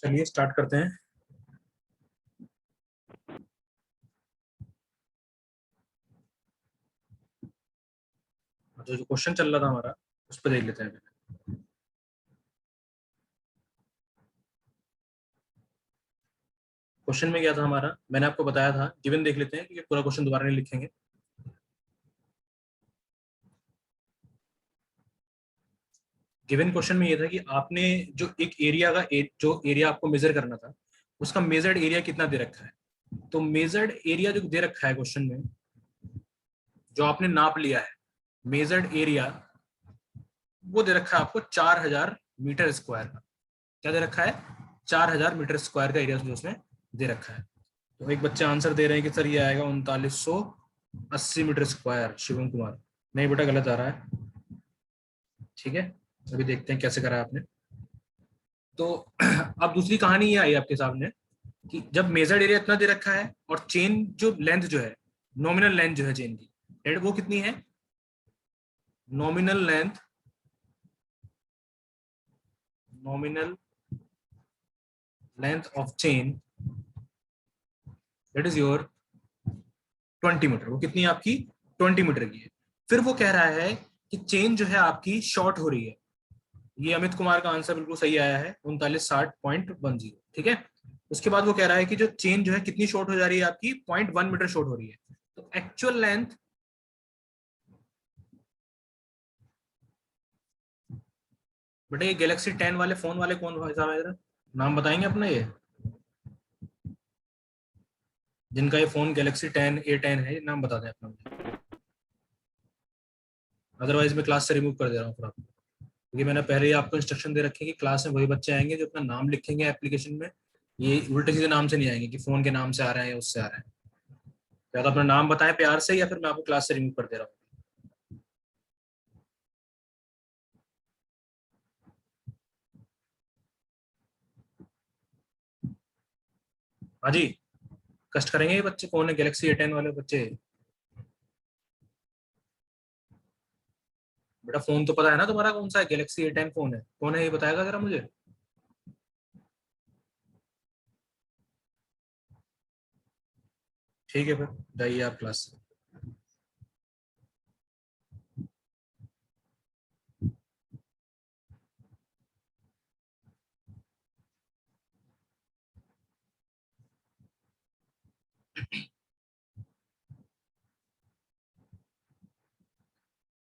चलिए स्टार्ट करते हैं। जो क्वेश्चन चल रहा था हमारा उस पर देख लेते हैं। क्वेश्चन में क्या था हमारा, मैंने आपको बताया था। गिवन देख लेते हैं, क्योंकि पूरा क्वेश्चन दोबारा नहीं लिखेंगे। गिवन क्वेश्चन में ये था कि आपने जो एक एरिया का जो एरिया आपको मेजर करना था, उसका मेजर्ड एरिया कितना दे रखा है। तो मेजर्ड एरिया जो दे रखा है क्वेश्चन में, जो आपने नाप लिया है मेजर्ड एरिया, वो दे रखा है आपको 4000 मीटर स्क्वायर का। क्या दे रखा है? 4000 मीटर स्क्वायर का एरिया जो उसमें दे रखा है। तो एक बच्चे आंसर दे रहे हैं कि सर ये आएगा 3980 मीटर स्क्वायर। शिवम कुमार, नहीं बेटा गलत आ रहा है। ठीक है, अभी देखते हैं कैसे करा है आपने। तो अब दूसरी कहानी ये आई आपके सामने कि जब मेजर्ड एरिया इतना दे रखा है और चेन जो लेंथ जो है, नॉमिनल लेंथ जो है चेन की, वो कितनी है? Nominal length, nominal length of chain that is your 20 metre. वो कितनी है आपकी? 20 मीटर की है। फिर वो कह रहा है कि चेन जो है आपकी शॉर्ट हो रही है। ये अमित कुमार का आंसर बिल्कुल सही आया है, 3960.10। ठीक है, उसके बाद वो कह रहा है कि जो चेन जो है कितनी शॉर्ट हो जा रही है आपकी? 0.1 मीटर शॉर्ट हो रही है। तो एक्चुअल लेंथ, बेटा ये गैलेक्सी 10 वाले फोन वाले कौन भाई साहब है? जरा नाम बताएंगे अपना, ये जिनका ये फोन गैलेक्सी 10 A10 है, नाम बता दें अपना मुझे। अदरवाइज मैं क्लास से रिमूव कर दे रहा हूँ फिर आपको, क्योंकि मैंने पहले ही आपको इंस्ट्रक्शन दे रखे हैं कि क्लास में वही बच्चे आएंगे जो अपना नाम लिखेंगे एप्लीकेशन में। ये उल्टे सीधे नाम से नहीं आएंगे कि फोन के नाम से आ रहे हैं या उससे आ रहे हैं। या तो अपना नाम बताएं प्यार से, या फिर मैं आपको क्लास से रिमूव कर दे रहा हूँ। हाँ जी, कष्ट करेंगे ये बच्चे। कौन है गैलेक्सी A10 वाले बच्चे? बेटा फोन तो पता है ना तुम्हारा कौन सा है? गैलेक्सी A10 फोन है। कौन है ये बताएगा जरा मुझे। ठीक है, फिर जाइए आप क्लास से।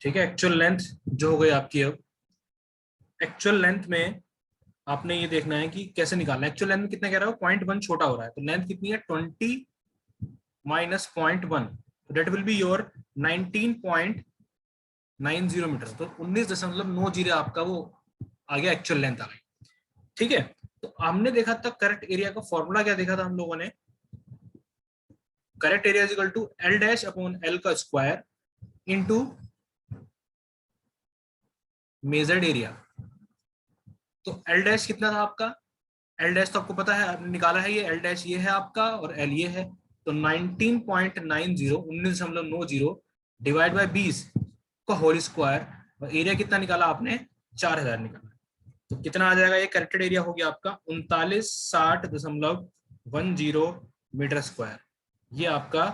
ठीक है, एक्चुअल लेंथ जो हो गई आपकी। अब एक्चुअल लेंथ में आपने ये देखना है कि कैसे निकालना है। एक्चुअल लेंथ में कितना कह रहा है? 0.1 छोटा हो रहा है, तो लेंथ कितनी है? 20 minus 0.1, that will be your 19.90 metre. तो 19.90 आपका वो आ गया, एक्चुअल लेंथ आ गई। ठीक है, तो हमने देखा था करेक्ट एरिया का फॉर्मूला क्या देखा था हम लोगों ने? Correct area is equal to L dash upon L का स्क्वायर इनटू मेजर्ड एरिया। तो एल डैश कितना था आपका? एल डैश तो आपको पता है, आपने निकाला है। ये एल डैश ये है आपका और एल ये है। तो 19.90 डिवाइड बाय 20 का होल स्क्वायर, और एरिया कितना निकाला आपने? 4000 निकाला। तो कितना आ जाएगा? ये करेक्टेड एरिया हो गया आपका 3960.10 मीटर स्क्वायर। ये आपका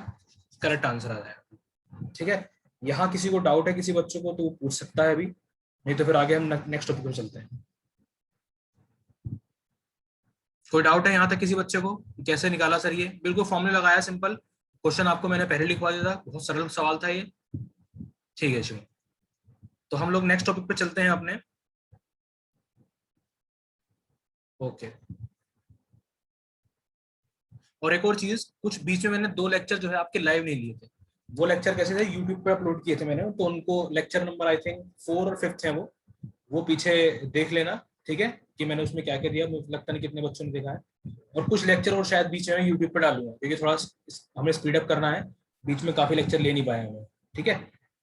करेक्ट आंसर आ जाएगा। ठीक है, यहाँ किसी को डाउट है किसी बच्चों को तो वो पूछ सकता है अभी, नहीं तो फिर आगे हम नेक्स्ट टॉपिक पे चलते हैं। कोई डाउट है यहाँ तक किसी बच्चे को? कैसे निकाला सर? ये बिल्कुल फॉर्मूला लगाया, सिंपल क्वेश्चन आपको मैंने पहले लिखवा दिया था, बहुत सरल सवाल था ये। ठीक है शिव, तो हम लोग नेक्स्ट टॉपिक पे चलते हैं अपने। ओके, और एक और चीज, कुछ बीच में मैंने 2 लेक्चर जो है आपके लाइव नहीं लिए थे। वो लेक्चर कैसे थे? यूट्यूब पे अपलोड किए थे मैंने, तो उनको लेक्चर नंबर आई थिंक 4 और 5 है वो पीछे देख लेना। ठीक है, कि मैंने उसमें क्या क्या दिया। मुझे लगता नहीं कितने बच्चों ने देखा है। और कुछ लेक्चर और शायद बीच में यूट्यूब पे डालूंगा, क्योंकि थोड़ा हमें स्पीड अप करना है। बीच में काफी लेक्चर ले नहीं पाए हमें। ठीक है,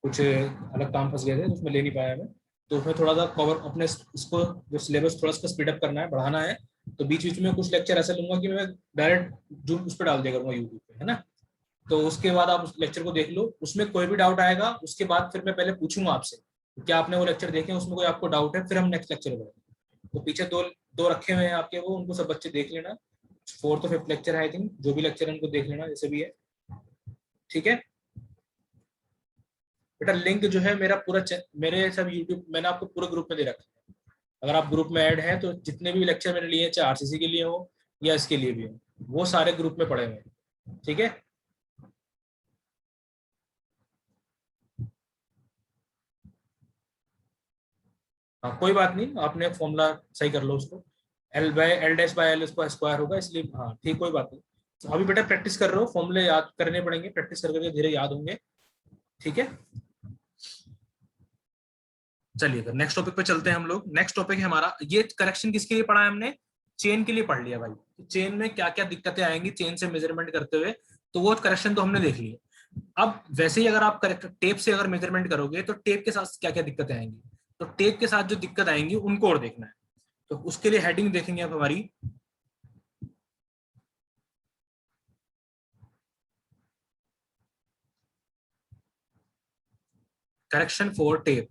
कुछ अलग काम फंस गए थे, उसमें ले नहीं पाया हमें। तो उसमें थोड़ा सा कवर अपने इसको जो सिलेबस थोड़ा सा स्पीड अप करना है, बढ़ाना है। तो बीच बीच में कुछ लेक्चर ऐसे लूंगा कि मैं डायरेक्ट जो उस पर डाल दिया करूंगा यूट्यूब पे, है ना। तो उसके बाद आप उस लेक्चर को देख लो, उसमें कोई भी डाउट आएगा उसके बाद फिर मैं पहले पूछूंगा आपसे क्या आपने वो लेक्चर देखे, उसमें कोई आपको डाउट है, फिर हम नेक्स्ट लेक्चर बढ़ेंगे। तो पीछे दो दो रखे हुए हैं आपके, वो उनको सब बच्चे देख लेना। फोर्थ और फिफ्थ लेक्चर है आई थिंक, जो भी लेक्चर है उनको देख लेना जैसे भी है, ठीक है बेटा। लिंक जो है मेरा पूरा मेरे सब यूट्यूब मैंने आपको पूरे ग्रुप में दे रखा है। अगर आप ग्रुप में ऐड हैं तो जितने भी लेक्चर मैंने लिए, चाहे आरसीसी के लिए हो या इसके लिए भी हो, वो सारे ग्रुप में पड़े हुए हैं, ठीक है। हाँ कोई बात नहीं, आपने फॉर्मूला सही कर लो उसको, L/L' उसको स्क्वायर होगा, इसलिए हाँ ठीक, कोई बात नहीं। तो अभी बेटा प्रैक्टिस कर रहे हो, फॉर्मूले याद करने पड़ेंगे, प्रैक्टिस कर करके धीरे याद होंगे, ठीक है। चलिए फिर नेक्स्ट टॉपिक पे चलते हैं हम लोग। नेक्स्ट टॉपिक है हमारा, ये करेक्शन किसके लिए पढ़ा है हमने, चेन के लिए पढ़ लिया भाई। तो चेन में क्या क्या दिक्कतें आएंगी चेन से मेजरमेंट करते हुए, तो वो करेक्शन तो हमने देख लिया। अब वैसे ही अगर आप टेप से अगर मेजरमेंट करोगे तो टेप के साथ क्या क्या दिक्कतें आएंगी, तो टेप के साथ जो दिक्कत आएंगी उनको और देखना है। तो उसके लिए हेडिंग देखेंगे आप हमारी, करेक्शन फॉर टेप।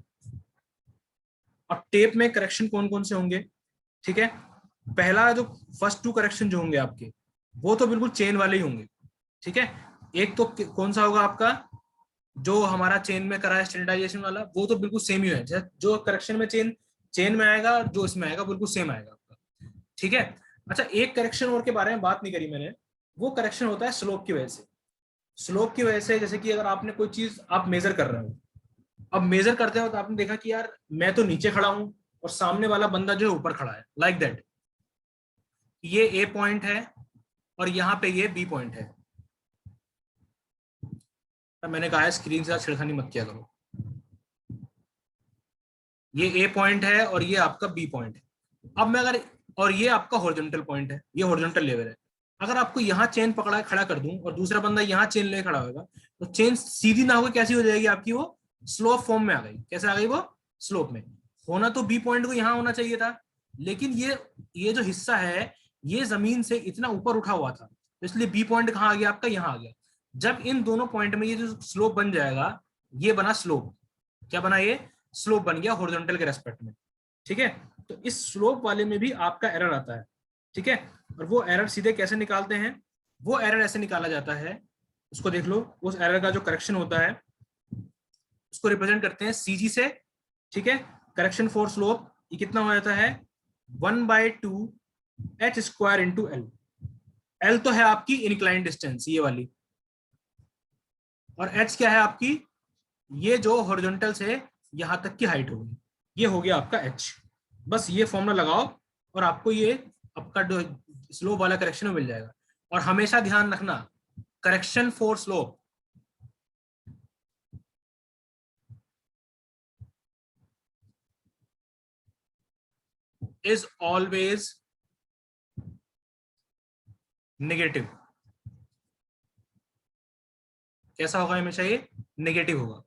अब टेप में करेक्शन कौन कौन से होंगे, ठीक है। पहला जो फर्स्ट टू करेक्शन जो होंगे आपके, वो तो बिल्कुल चेन वाले ही होंगे, ठीक है। एक तो कौन सा होगा आपका, जो हमारा चेन में करा है स्टैंडर्डाइजेशन वाला, वो तो बिल्कुल सेम ही है, जो करेक्शन में चेन चेन में आएगा, जो इसमें आएगा बिल्कुल सेम आएगा आपका, ठीक है। अच्छा एक करेक्शन और के बारे में बात नहीं करी मैंने, वो करेक्शन होता है स्लोप की वजह से। स्लोप की वजह से, जैसे कि अगर आपने कोई चीज आप मेजर कर रहे हो, अब मेजर करते हो तो आपने देखा कि यार मैं तो नीचे खड़ा हूं और सामने वाला बंदा जो है ऊपर खड़ा है, लाइक दैट। ये ए पॉइंट है और यहाँ पे ये बी पॉइंट है। तो मैंने कहा है स्क्रीन से छिड़खानी मत किया करो। ये ए पॉइंट है और ये आपका बी पॉइंट है। अब मैं अगर, और ये आपका हॉरिजॉन्टल पॉइंट है, ये हॉरिजॉन्टल लेवल है। अगर आपको यहाँ चेन पकड़ा खड़ा कर दूं और दूसरा बंदा यहाँ चेन ले खड़ा होगा, तो चेन सीधी ना होकर कैसी हो जाएगी आपकी, वो स्लोप फॉर्म में आ गई। कैसे आ गई वो, स्लोप में। होना तो बी पॉइंट को यहाँ होना चाहिए था, लेकिन ये जो हिस्सा है ये जमीन से इतना ऊपर उठा हुआ था, तो इसलिए बी पॉइंट कहाँ आ गया आपका, यहाँ आ गया। जब इन दोनों पॉइंट में ये जो स्लोप बन जाएगा, ये बना स्लोप। क्या बना ये, स्लोप बन गया हॉरिजॉन्टल के रेस्पेक्ट में, ठीक है। तो इस स्लोप वाले में भी आपका एरर आता है, ठीक है। और वो एरर सीधे कैसे निकालते हैं, वो एरर ऐसे निकाला जाता है, उसको देख लो। उस एरर का जो करेक्शन होता है उसको रिप्रेजेंट करते हैं सीजी से, ठीक है। करेक्शन फॉर स्लोप ये कितना हो जाता है, 1/2 h² × L। L तो है आपकी इंक्लाइन डिस्टेंस ये वाली, और h क्या है आपकी, ये जो हॉरिजॉन्टल से यहां तक की हाइट होगी, ये हो गया आपका h। बस ये फॉर्मूला लगाओ और आपको ये आपका स्लोप वाला करेक्शन मिल जाएगा। और हमेशा ध्यान रखना, correction for slope is always negative. कैसा होगा हमेशा, ये नेगेटिव होगा,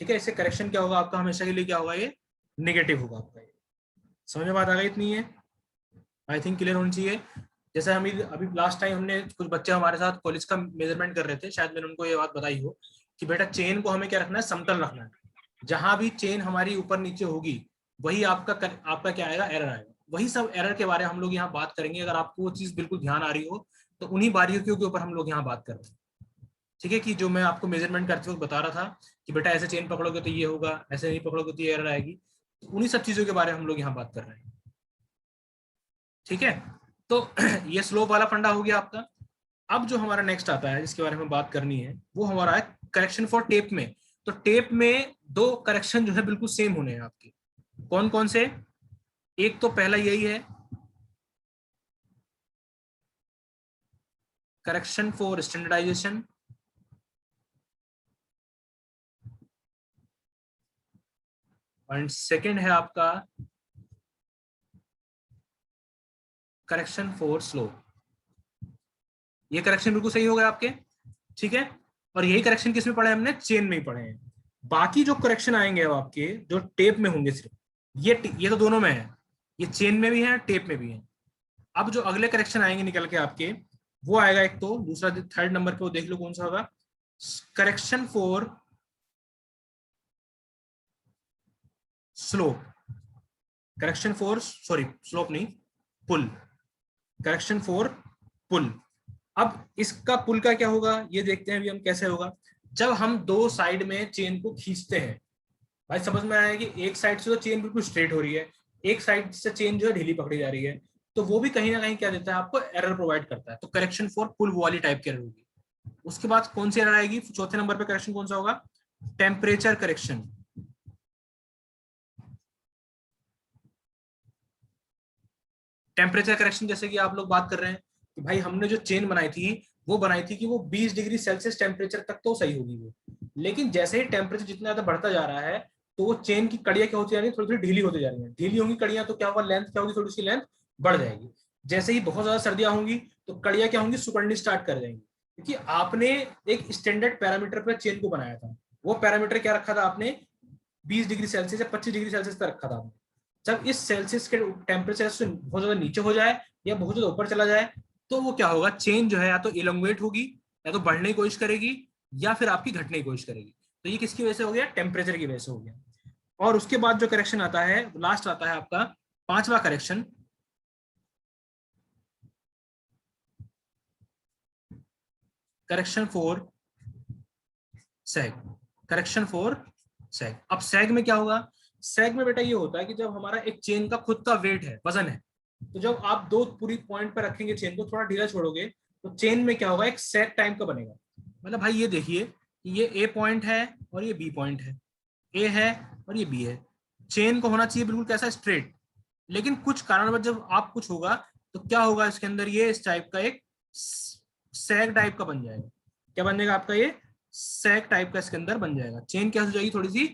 ठीक है। इससे करेक्शन क्या होगा आपका, हमेशा के लिए क्या होगा, ये नेगेटिव होगा आपका। ये समझ में बात आ गई इतनी है, आई थिंक क्लियर होनी चाहिए। जैसे हम अभी लास्ट टाइम हमने कुछ बच्चे हमारे साथ कॉलेज का मेजरमेंट कर रहे थे, शायद मैंने उनको ये बात बताई हो कि बेटा चेन को हमें क्या रखना है, समतल रखना है। जहां भी चेन हमारी ऊपर नीचे होगी, वही आपका क्या आएगा, एरर आएगा। वही सब एरर के बारे में हम लोग यहाँ बात करेंगे। अगर आपको वो चीज बिल्कुल ध्यान आ रही हो तो उन्हीं बारीकियों के ऊपर हम लोग यहाँ बात कर रहे हैं, ठीक है। कि जो मैं आपको मेजरमेंट करते वक्त बता रहा था कि बेटा ऐसे चेन पकड़ोगे तो ये होगा, ऐसे नहीं पकड़ोगे तो ये एरर आएगी, तो उन्हीं सब चीजों के बारे में हम लोग यहाँ बात कर रहे हैं, ठीक है। तो ये स्लोप वाला फंडा हो गया आपका। अब जो हमारा नेक्स्ट आता है जिसके बारे में बात करनी है, वो हमारा है करेक्शन फॉर टेप में। तो टेप में दो करेक्शन जो है बिल्कुल सेम होने हैं आपके। कौन कौन से, एक तो पहला यही है, correction for standardisation. And second है आपका करेक्शन फॉर स्लोप। ये करेक्शन बिल्कुल सही हो गए आपके, ठीक है। और यही करेक्शन किसमें पढ़े हमने, चेन में ही पढ़े हैं। बाकी जो करेक्शन आएंगे अब आपके, जो टेप में होंगे सिर्फ, ये तो दोनों में है, ये चेन में भी है टेप में भी है। अब जो अगले करेक्शन आएंगे निकल के आपके, वो आएगा एक तो, दूसरा थर्ड नंबर पे वो देख लो कौन सा होगा, correction for slope. Correction for, sorry slope नहीं, पुल, करेक्शन फॉर पुल। अब इसका पुल का क्या होगा ये देखते हैं अभी हम कैसे होगा। जब हम दो साइड में चेन को खींचते हैं, भाई समझ में आया कि एक साइड से तो चेन बिल्कुल स्ट्रेट हो रही है, एक साइड से चेन जो है ढीली पकड़ी जा रही है, तो वो भी कहीं ना कहीं क्या देता है आपको, एरर प्रोवाइड करता है। तो करेक्शन फॉर पुल वो वाली टाइप की एरर होगी। उसके बाद कौन सी एरर आएगी, चौथे नंबर पे करेक्शन कौन सा होगा, टेम्परेचर करेक्शन। टेम्परेचर करेक्शन जैसे कि आप लोग बात कर रहे हैं कि भाई हमने जो चेन बनाई थी वो बनाई थी कि वो 20 डिग्री सेल्सियस टेम्परेचर तक तो सही होगी वो, लेकिन जैसे ही टेम्परेचर जितना ज्यादा बढ़ता जा रहा है तो वो चेन की कड़ियां क्या होती जा रही है, थोड़ी थोड़ी ढीली होती जा रही है। ढीली होंगी कड़ियां तो क्या होगा, लेंथ क्या होगी, थोड़ी सी लेंथ बढ़ जाएगी। जैसे ही बहुत ज्यादा सर्दियां होंगी तो कड़ियां क्या होंगी, सुकड़नी स्टार्ट कर जाएंगी, क्योंकि आपने एक स्टैंडर्ड पैरामीटर पर चेन को बनाया था। वो पैरामीटर क्या रखा था आपने, 20 डिग्री सेल्सियस या 25 डिग्री सेल्सियस तक रखा था आपने। जब इस सेल्सियस के टेम्परेचर से बहुत ज्यादा नीचे हो जाए या बहुत ज्यादा ऊपर चला जाए तो वो क्या होगा, चेन जो है या तो इलोंगेट होगी, या तो बढ़ने की कोशिश करेगी, या फिर आपकी घटने की कोशिश करेगी। तो ये किसकी वजह से हो गया, टेम्परेचर की वजह से हो गया। और उसके बाद जो करेक्शन आता है लास्ट आता है आपका पांचवा correction, correction for sag. Correction for sag. अब सैग में क्या होगा, सैग में बेटा ये होता है कि जब हमारा एक चेन का खुद का वेट है, वजन है, तो जब आप दो पूरी पॉइंट पर रखेंगे चेन को, थोड़ा ढीला छोड़ोगे तो चेन में क्या होगा, एक सैग टाइप का बनेगा। मतलब भाई ये देखिए कि ये ए पॉइंट है और ये बी पॉइंट है, ए है और ये बी है। चेन को होना चाहिए बिल्कुल कैसा, स्ट्रेट, लेकिन कुछ कारणवश जब आप कुछ होगा तो क्या होगा इसके अंदर, ये इस टाइप का एक सैग टाइप का बन जाएगा। क्या बन जाएगा आपका, ये सैग टाइप का इसके अंदर बन जाएगा। चेन क्या हो जाएगी, थोड़ी सी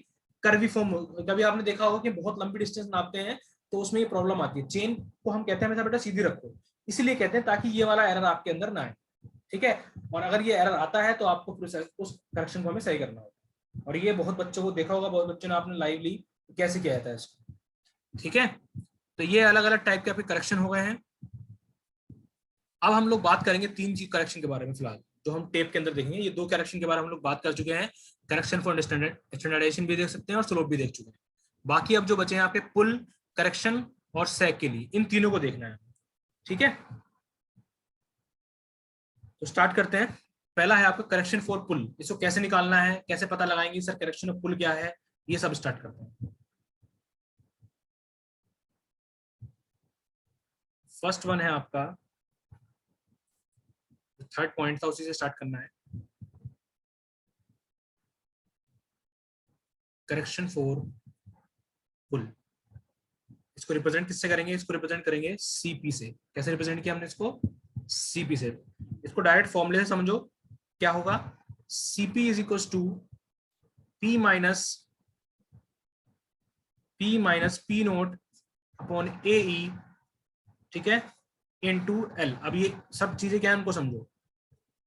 कर्वी फॉर्म। कभी आपने देखा होगा कि बहुत लंबी डिस्टेंस नापते हैं तो उसमें ये प्रॉब्लम आती है। चेन को हम कहते हैं हमेशा बेटा सीधी रखो, इसीलिए कहते हैं ताकि ये वाला एरर आपके अंदर ना आए। ठीक है, और अगर ये एरर आता है तो आपको फिर उस करेक्शन को हमें सही करना होगा। और ये बहुत बच्चों को देखा होगा, बहुत बच्चों ने आपने लाइव ली कैसे किया जाता है इसको। ठीक है, तो ये अलग अलग टाइप के आपके करेक्शन हो गए हैं। अब हम लोग बात करेंगे तीन चीज करेक्शन के बारे में फिलहाल, जो हम टेप के अंदर देखेंगे। ये दो करेक्शन के बारे में हम लोग बात कर चुके हैं, करेक्शन फॉर स्टैंडर्डाइजेशन भी देख सकते हैं और स्लोप भी देख चुके हैं। बाकी अब जो बचे हैं आपके पुल, करेक्शन और सैग के लिए, इन तीनों को देखना है। ठीक है, तो स्टार्ट करते हैं। पहला है आपका करेक्शन फॉर पुल। इसको कैसे निकालना है, कैसे पता लगाएंगे सर करेक्शन ऑफ पुल क्या है, ये सब स्टार्ट करते हैं। फर्स्ट वन है आपका, थर्ड पॉइंट था उसी से स्टार्ट करना है। करेक्शन फॉर पुल, इसको रिप्रेजेंट किससे करेंगे, इसको रिप्रेजेंट करेंगे सीपी से। कैसे रिप्रेजेंट किया हमने इसको, सीपी से। इसको डायरेक्ट फॉर्मूले से समझो, क्या होगा, CP is equal to P minus P naught upon A E, ठीक है, इनटू एल। अब ये सब चीजें क्या है उनको समझो।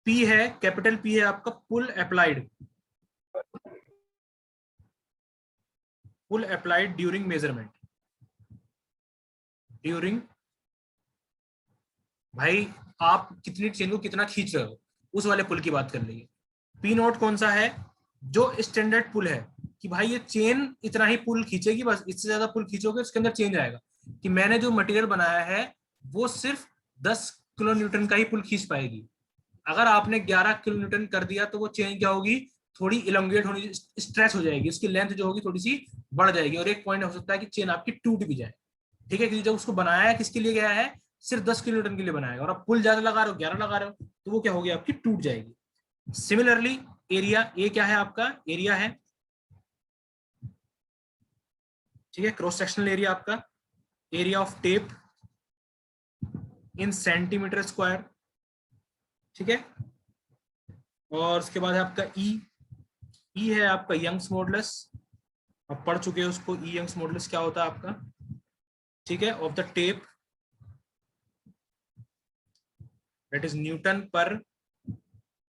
पी है, कैपिटल पी है आपका पुल अप्लाइड, पुल अप्लाइड ड्यूरिंग मेजरमेंट, ड्यूरिंग, भाई आप कितनी चेन को कितना खींच रहे हो उस वाले पुल की बात कर रही। पी नोट कौन सा है, जो स्टैंडर्ड पुल है, कि भाई ये चेन इतना ही पुल खींचेगी, बस इससे ज्यादा पुल खींचोगे उसके अंदर चेंज आएगा। कि मैंने जो मटेरियल बनाया है वो सिर्फ 10 किलो न्यूटन का ही पुल खींच पाएगी। अगर आपने 11 किलो न्यूटन कर दिया तो वो चेन क्या होगी, थोड़ी इलोंगेट होनी, स्ट्रेच हो जाएगी, उसकी लेंथ जो होगी थोड़ी सी बढ़ जाएगी, और एक पॉइंट हो सकता है कि चेन आपकी टूट भी जाए। ठीक है, क्योंकि जब उसको बनाया है किसके लिए गया है, सिर्फ 10 किलो न्यूटन के लिए बनाया है, और आप पुल ज्यादा लगा रहे हो, 11 लगा रहे हो, तो वो क्या होगी आपकी, टूट जाएगी। सिमिलरली एरिया, ए क्या है आपका, एरिया है, ठीक है, क्रॉस सेक्शनल एरिया आपका, area of tape in centimetre square, ठीक है। और उसके बाद है आपका ई, ई है आपका यंग्स मॉडुलस, आप पढ़ चुके हैं उसको, ई यंग्स मॉडुलस क्या होता है आपका, ठीक है, of the tape, that is Newton पर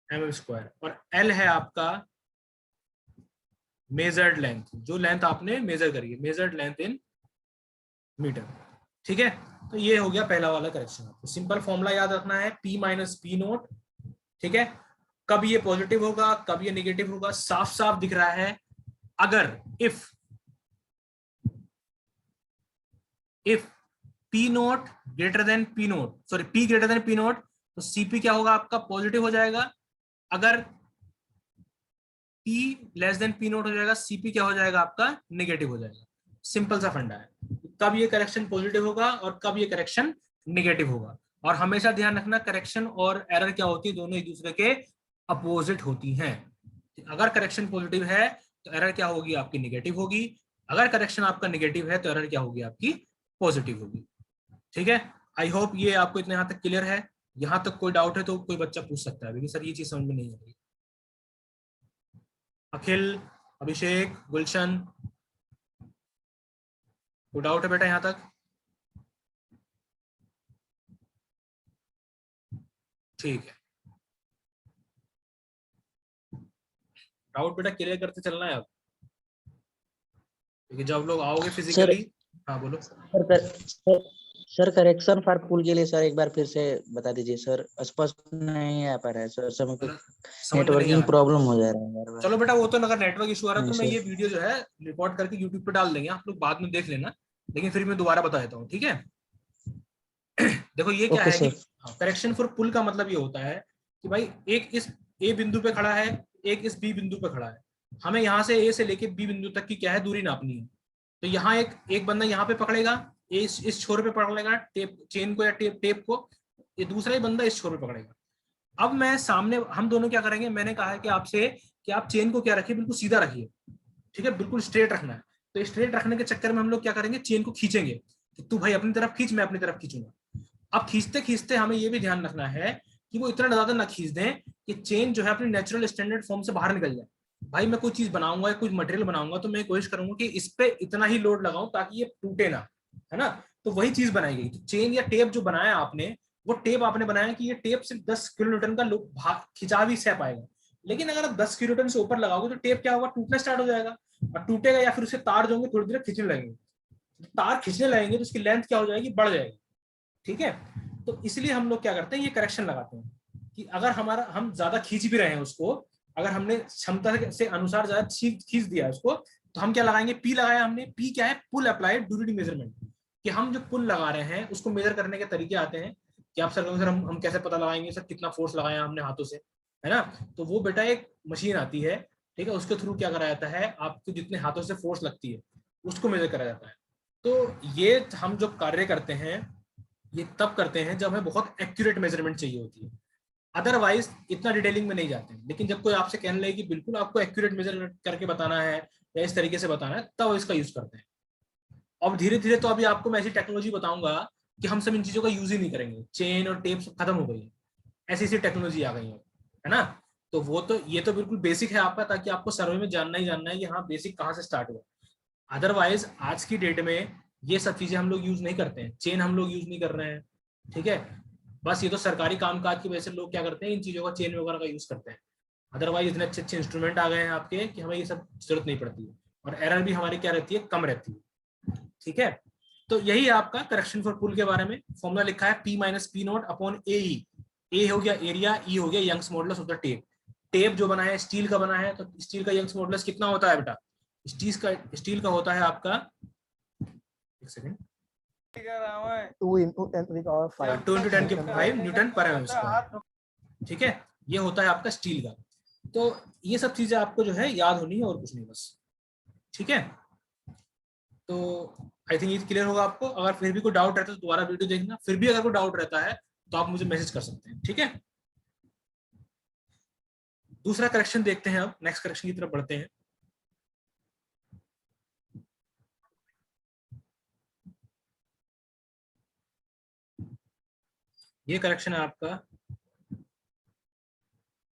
एम स्क्वायर। और एल है आपका मेजर्ड लेंथ, जो लेंथ आपने मेजर करी है, मेजर्ड लेंथ इन मीटर। ठीक है, तो ये हो गया पहला वाला करेक्शन। तो सिंपल फॉर्मूला याद रखना है, पी माइनस पी नोट, ठीक है। कब ये पॉजिटिव होगा, कब ये नेगेटिव होगा, साफ साफ दिख रहा है। अगर if if P note greater than P note, sorry P greater than P note, तो सीपी क्या होगा आपका, पॉजिटिव हो जाएगा। अगर P less than P note हो जाएगा, सीपी क्या हो जाएगा आपका, नेगेटिव हो जाएगा। सिंपल सा फंडा है, कब ये करेक्शन पॉजिटिव होगा और कब ये करेक्शन नेगेटिव होगा। और हमेशा ध्यान रखना, करेक्शन और एरर क्या होती है, दोनों एक दूसरे के अपोजिट होती हैं। अगर करेक्शन पॉजिटिव है तो एरर क्या होगी आपकी, नेगेटिव होगी। अगर करेक्शन आपका नेगेटिव है तो एरर क्या होगी आपकी, पॉजिटिव होगी। ठीक है, आई होप ये आपको इतना यहाँ तक क्लियर है। यहाँ तक कोई डाउट है तो कोई बच्चा पूछ सकता है, लेकिन सर ये चीज समझ में नहीं आ रही। अखिल, अभिषेक, गुलशन, कोई डाउट है बेटा यहाँ तक? ठीक है, डाउट बेटा क्लियर करते चलना है अब, क्योंकि जब लोग आओगे फिजिकली। हाँ बोलो सर करेक्शन फॉर पुल के लिए सर एक बार फिर से बता दीजिए सर, स्पष्ट नहीं आ पा रहा है सर, समय को समझ में नहीं आ नेटवर्किंग रहा। प्रॉब्लम हो जा रहा है बार बार। चलो बेटा, वो तो अगर नेटवर्क इशू आ रहा है तो मैं सर ये वीडियो जो है रिकॉर्ड करके यूट्यूब पे डाल देंगे, आप लोग बाद में देख लेना, लेकिन फिर मैं दोबारा बता देता हूँ, ठीक है। देखो ये क्या ओके है कि सर। करेक्शन फॉर पुल का मतलब ये होता है कि भाई एक इस ए बिंदु पे खड़ा है, एक इस बी बिंदु पे खड़ा है, हमें यहाँ से ए से लेके बी बिंदु तक की क्या है, दूरी नापनी है। तो यहाँ एक बंदा यहाँ पे पकड़ेगा, इस छोर पे पकड़ेगा टेप चेन को या टेप को, ये दूसरा ही बंदा इस छोर पे पकड़ेगा। अब मैं सामने, हम दोनों क्या करेंगे, मैंने कहा है कि आपसे कि आप चेन को क्या रखिए, बिल्कुल सीधा रखिए, ठीक है, बिल्कुल स्ट्रेट रखना है। तो स्ट्रेट रखने के चक्कर में हम लोग क्या करेंगे, चेन को खींचेंगे, कि तू भाई अपनी तरफ खींच, मैं अपनी तरफ खींचूंगा। अब खींचते खींचते हमें ये भी ध्यान रखना है कि वो इतना ज्यादा ना खींच दें कि चेन जो है अपनी नेचुरल स्टैंडर्ड फॉर्म से बाहर निकल जाए। भाई मैं कोई चीज बनाऊंगा या कुछ मटेरियल बनाऊंगा तो मैं कोशिश करूंगा कि इस पे इतना ही लोड लगाऊं ताकि ये टूटे ना, है ना। तो वही चीज बनाई गई। तो चेन या टेप जो बनाया आपने, वो टेप आपने बनाया कि ये टेप सिर्फ 10 किलो न्यूटन का खिंचाव ही सह पाएगा। लेकिन अगर आप 10 किलो न्यूटन से ऊपर लगाओगे तो टेप क्या होगा, टूटना स्टार्ट हो जाएगा, और टूटेगा या फिर उसके तार जो होंगे थोड़ी देर खींचने लगेंगे। तार खींचने लगेंगे तो उसकी लेंथ क्या हो जाएगी, बढ़ जाएगी, ठीक है। तो इसलिए हम लोग क्या करते हैं, ये करेक्शन लगाते हैं कि अगर हमारा हम ज्यादा खींच भी रहे हैं उसको, अगर हमने क्षमता से अनुसार ज्यादा खींच दिया उसको, तो हम क्या लगाएंगे, पी लगाया हमने। पी क्या है, पुल अप्लाइड ड्यूरेटिव मेजरमेंट, कि हम जो पुल लगा रहे हैं उसको मेजर करने के तरीके आते हैं कि आप सर हम कैसे पता लगाएंगे सर कितना फोर्स लगाया हमने हाथों से, है ना। तो वो बेटा एक मशीन आती है, ठीक है, उसके थ्रू क्या करा जाता है, आपको जितने हाथों से फोर्स लगती है उसको मेजर करा जाता है। तो ये हम जो कार्य करते हैं ये तब करते हैं जब हमें बहुत एक्यूरेट मेजरमेंट चाहिए होती है, अदरवाइज इतना डिटेलिंग में नहीं जाते हैं। लेकिन जब कोई आपसे कहने लगे कि बिल्कुल आपको एक्यूरेट मेजर करके बताना है या इस तरीके से बताना है, तब इसका यूज करते हैं। अब धीरे धीरे तो अभी आपको मैं ऐसी टेक्नोलॉजी बताऊंगा कि हम सब इन चीजों का यूज ही नहीं करेंगे, चेन और टेप सब खत्म हो गई है, ऐसी ऐसी टेक्नोलॉजी आ गई है ना। तो वो तो ये तो बिल्कुल बेसिक है आपका, ताकि आपको सर्वे में जानना ही जानना है कि हाँ बेसिक कहाँ से स्टार्ट हुआ। अदरवाइज आज की डेट में ये सब चीजें हम लोग यूज नहीं करते हैं, चेन हम लोग यूज नहीं कर रहे हैं, ठीक है। बस ये तो सरकारी कामकाज की वजह से लोग क्या करते हैं, इन चीजों का चेन वगैरह का यूज करते हैं। अदरवाइज इतने अच्छे अच्छे इंस्ट्रूमेंट आ गए हैं आपके कि हमें ये सब जरूरत नहीं पड़ती है, और एरर भी हमारी क्या रहती है, कम रहती है, ठीक है। तो यही है आपका करेक्शन फॉर पुल के बारे में। फॉर्मूला लिखा है P minus P naught upon A E. A हो गया एरिया, ई हो गया Young's modulus of the tape. Tape जो बना है स्टील का बना है, तो स्टील का यंग्स मॉडुलस कितना होता है बेटा, स्टील का होता है आपका, एक सेकंड, 2 × 10⁵ न्यूटन पर एम स्क्वायर, ठीक है। ये होता है आपका स्टील का। तो ये सब चीजें आपको जो है याद होनी है और कुछ नहीं, बस, ठीक है। तो आई थिंक ये क्लियर होगा आपको। अगर फिर भी कोई डाउट रहता है तो दोबारा वीडियो देखना, फिर भी अगर कोई डाउट रहता है तो आप मुझे मैसेज कर सकते हैं, ठीक है। दूसरा करेक्शन देखते हैं, अब नेक्स्ट करेक्शन की तरफ बढ़ते हैं। ये करेक्शन है आपका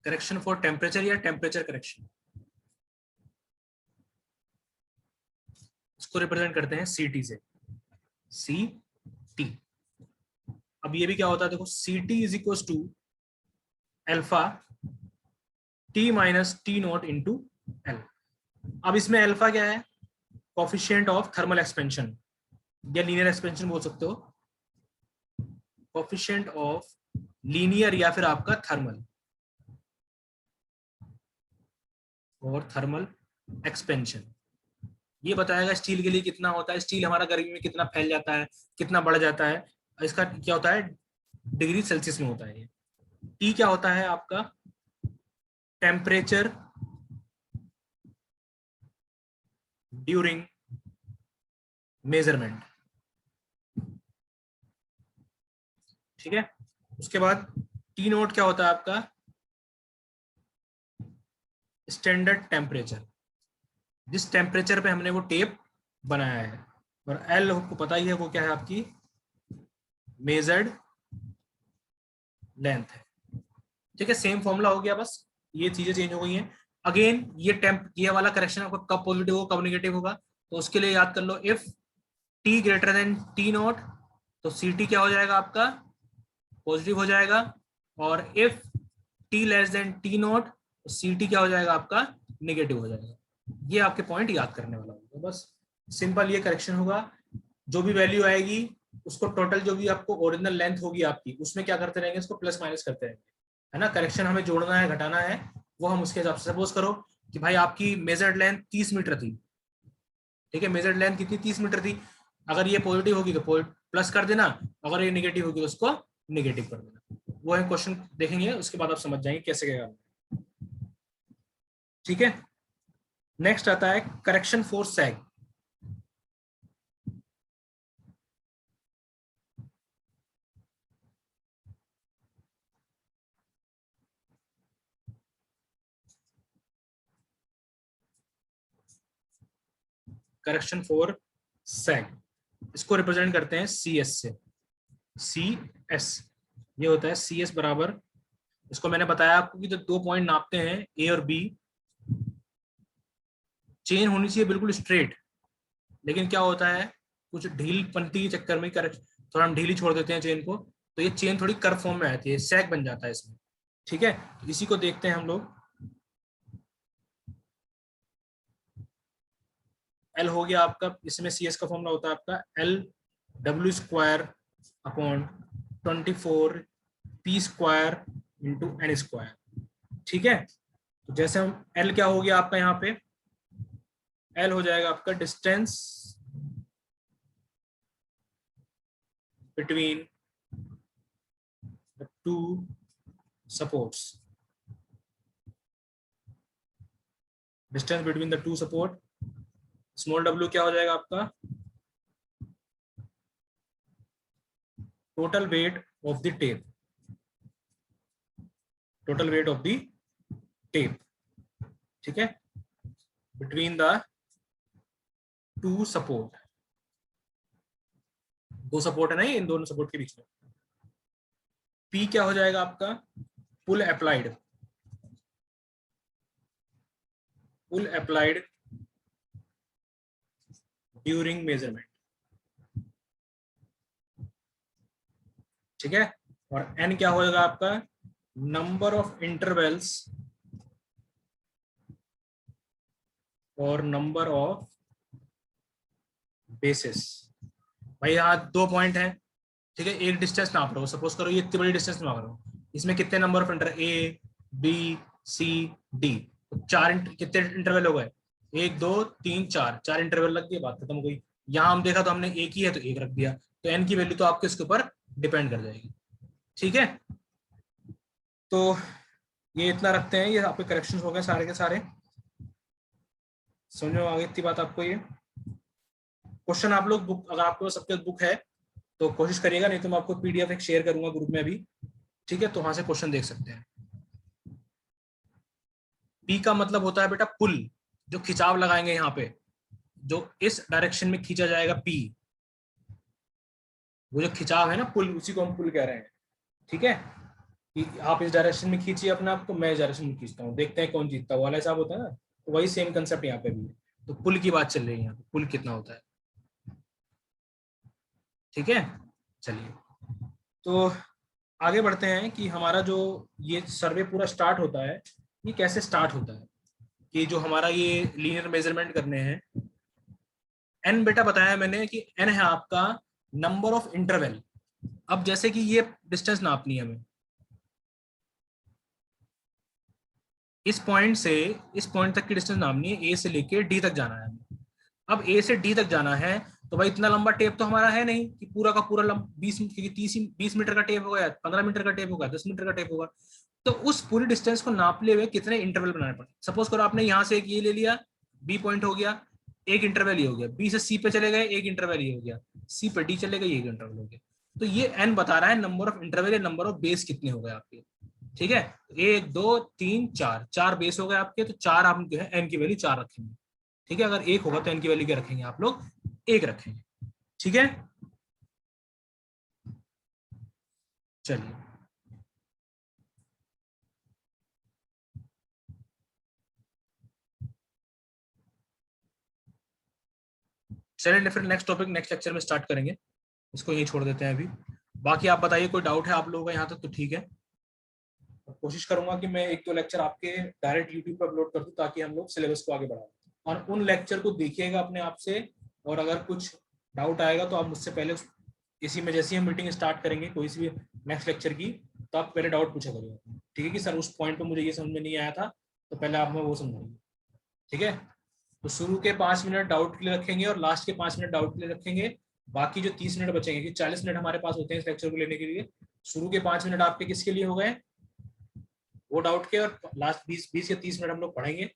करेक्शन फॉर टेम्परेचर या टेम्परेचर करेक्शन। इसको रिप्रेजेंट करते हैं CT से, CT। अब ये भी क्या होता है, देखो CT is equal to alpha T minus T nought into L। अब इसमें अल्फा क्या है, कोफिशिएंट ऑफ थर्मल एक्सपेंशन या लीनियर एक्सपेंशन बोल सकते हो, कोफिशिएंट ऑफ लीनियर या फिर आपका थर्मल और थर्मल एक्सपेंशन। ये बताएगा स्टील के लिए कितना होता है, स्टील हमारा गर्मी में कितना फैल जाता है, कितना बढ़ जाता है, इसका क्या होता है, डिग्री सेल्सियस में होता है ये। टी क्या होता है आपका, टेम्परेचर ड्यूरिंग मेजरमेंट। ठीक है, उसके बाद टी नोट क्या होता है आपका, स्टैंडर्ड टेम्परेचर, जिस टेम्परेचर पे हमने वो टेप बनाया है। और एल आपको पता ही है वो क्या है, आपकी मेजर्ड लेंथ है। ठीक है, सेम फॉर्मूला हो गया, बस ये चीजें चेंज हो गई हैं। अगेन ये वाला करेक्शन आपका कब पॉजिटिव होगा कब नेगेटिव होगा, तो उसके लिए याद कर लो, if T greater than T naught, तो सी टी क्या हो जाएगा आपका, पॉजिटिव हो जाएगा। और if T less than T naught, तो सी टी क्या हो जाएगा आपका, नेगेटिव हो जाएगा। ये आपके पॉइंट याद करने वाला होगा, बस सिंपल ये करेक्शन होगा। जो भी वैल्यू आएगी उसको टोटल, जो भी आपको ओरिजिनल लेंथ होगी आपकी, उसमें क्या करते रहेंगे, इसको प्लस माइनस करते रहेंगे, है ना। करेक्शन हमें जोड़ना है घटाना है, वो हम उसके हिसाब से। सपोज करो कि भाई आपकी मेजर्ड लेंथ 30 मीटर थी, ठीक है, मेजर्ड लेंथ कितनी, 30 मीटर थी। अगर ये पॉजिटिव होगी तो प्लस कर देना, अगर ये नेगेटिव होगी तो उसको नेगेटिव कर देना। वो है क्वेश्चन देखेंगे, उसके बाद आप समझ जाएंगे कैसे क्या। ठीक है, नेक्स्ट आता है correction for sag. Correction for sag, इसको रिप्रेजेंट करते हैं सी एस से। सी एस, ये होता है सी एस बराबर, इसको मैंने बताया आपको कि जो 2 पॉइंट नापते हैं ए और बी, चेन होनी चाहिए बिल्कुल स्ट्रेट, लेकिन क्या होता है कुछ ढील पंती के चक्कर में थोड़ा हम ढीली छोड़ देते हैं चेन को, तो ये चेन थोड़ी कर्व फॉर्म में आती है, सैग बन जाता है इसमें। ठीक है, तो इसी को देखते हैं हम लोग। एल हो गया आपका, इसमें सी एस का फॉर्मूला होता है आपका L W square upon 24 P square into N square. ठीक है, तो जैसे हम एल क्या हो गया आपका, यहाँ पे एल हो जाएगा आपका distance between the two supports, distance between the two support. Small W क्या हो जाएगा आपका, total weight of the tape, total weight of the tape. ठीक है, बिटवीन द टू सपोर्ट, दो सपोर्ट है ना इन दोनों सपोर्ट के बीच में। पी क्या हो जाएगा आपका, पुल अप्लाइड, पुल अप्लाइड ड्यूरिंग मेजरमेंट। ठीक है, और एन क्या हो जाएगा आपका, नंबर ऑफ इंटरवल्स और नंबर ऑफ बेसिस। भाई यहाँ 2 पॉइंट है, ठीक है, एक डिस्टेंस नाप रहा हूँ, सपोज करो ये इतनी बड़ी डिस्टेंस नाप रहा हूँ, इसमें कितने number of inter, A B C D, तो कितने इंटरवल हो गए, 1 2 3 4, 4 इंटरवल लग गए, बात खत्म हो गई। यहाँ हम देखा तो हमने एक ही है तो एक रख दिया, तो एन की वैल्यू तो आपके इसके ऊपर डिपेंड कर जाएगी। ठीक है, तो ये इतना रखते हैं, ये आपके करेक्शन हो गए सारे के सारे। समझो आगे इतनी बात आपको। ये क्वेश्चन आप लोग बुक, अगर आपके पास सबके बुक है तो कोशिश करिएगा, नहीं तो मैं आपको पीडीएफ एक शेयर करूंगा ग्रुप में अभी। ठीक है, तो वहां से क्वेश्चन देख सकते हैं। पी का मतलब होता है बेटा पुल, जो खिंचाव लगाएंगे यहाँ पे, जो इस डायरेक्शन में खींचा जाएगा पी, वो जो खिंचाव है ना पुल, उसी को हम पुल कह रहे हैं। ठीक है, कि आप इस डायरेक्शन में खींचिए अपने आप को, मैं इस डायरेक्शन में खींचता हूँ, देखते हैं कौन जीतता है, वाला हिसाब होता है ना, तो वही सेम कंसेप्ट यहाँ पे भी है। तो पुल की बात चल रही है यहाँ पे, पुल कितना होता है। ठीक है, चलिए तो आगे बढ़ते हैं कि हमारा जो ये सर्वे पूरा स्टार्ट होता है, ये कैसे स्टार्ट होता है, कि जो हमारा ये लीनियर मेजरमेंट करने हैं। एन बेटा बताया मैंने कि एन है आपका नंबर ऑफ इंटरवल। अब जैसे कि ये डिस्टेंस नापनी है हमें, इस पॉइंट से इस पॉइंट तक की डिस्टेंस नापनी है, ए से लेके डी तक जाना है हमें। अब ए से डी तक जाना है तो भाई इतना लंबा टेप तो हमारा है नहीं कि पूरा का पूरा 20, क्योंकि 20 मीटर का टेप होगा, 15 मीटर का टेप होगा, 10 मीटर का टेप होगा। तो उस पूरी डिस्टेंस को नापले हुए कितने इंटरवल बनाने पड़ते। सपोज करो आपने यहाँ से एक ये ले लिया, बी पॉइंट हो गया, एक इंटरवल ये हो गया, बी से सी पे चले गए, एक इंटरवल ये हो गया, सी पे डी चले गए, एक इंटरवल हो गया। तो ये एन बता रहा है नंबर ऑफ इंटरवल या नंबर ऑफ बेस कितने हो गए आपके। ठीक है, 1 2 3 4, 4 बेस हो गए आपके, तो 4 आप जो है एन की वैल्यू 4 रखेंगे। ठीक है, अगर 1 होगा तो एन की वैल्यू क्या रखेंगे आप लोग, 1 रखेंगे। ठीक है, चलिए चलिए फिर नेक्स्ट टॉपिक नेक्स्ट लेक्चर में स्टार्ट करेंगे, इसको यही छोड़ देते हैं अभी। बाकी आप बताइए, कोई डाउट है आप लोगों का यहाँ तक तो ठीक है। कोशिश करूंगा कि मैं 1-2 लेक्चर आपके डायरेक्ट यूट्यूब पर अपलोड कर दूं ताकि हम लोग सिलेबस को आगे बढ़ाएं। और उन लेक्चर को देखिएगा अपने आप से, और अगर कुछ डाउट आएगा तो आप मुझसे पहले इसी में, जैसे हम मीटिंग स्टार्ट करेंगे कोई सी भी नेक्स्ट लेक्चर की, तो आप पहले डाउट पूछा करिएगा। ठीक है कि सर उस पॉइंट पे मुझे ये समझ में नहीं आया था, तो पहले आप हमें वो समझाइए। ठीक है, तो शुरू के 5 मिनट डाउट के लिए रखेंगे और लास्ट के 5 मिनट डाउट के लिए रखेंगे। बाकी जो 30 मिनट बचेंगे, कि 40 मिनट हमारे पास होते हैं इस लेक्चर को लेने के लिए, शुरू के 5 मिनट आपके किसके लिए हो गए, वो डाउट के, और लास्ट 20 या 30 मिनट हम लोग पढ़ेंगे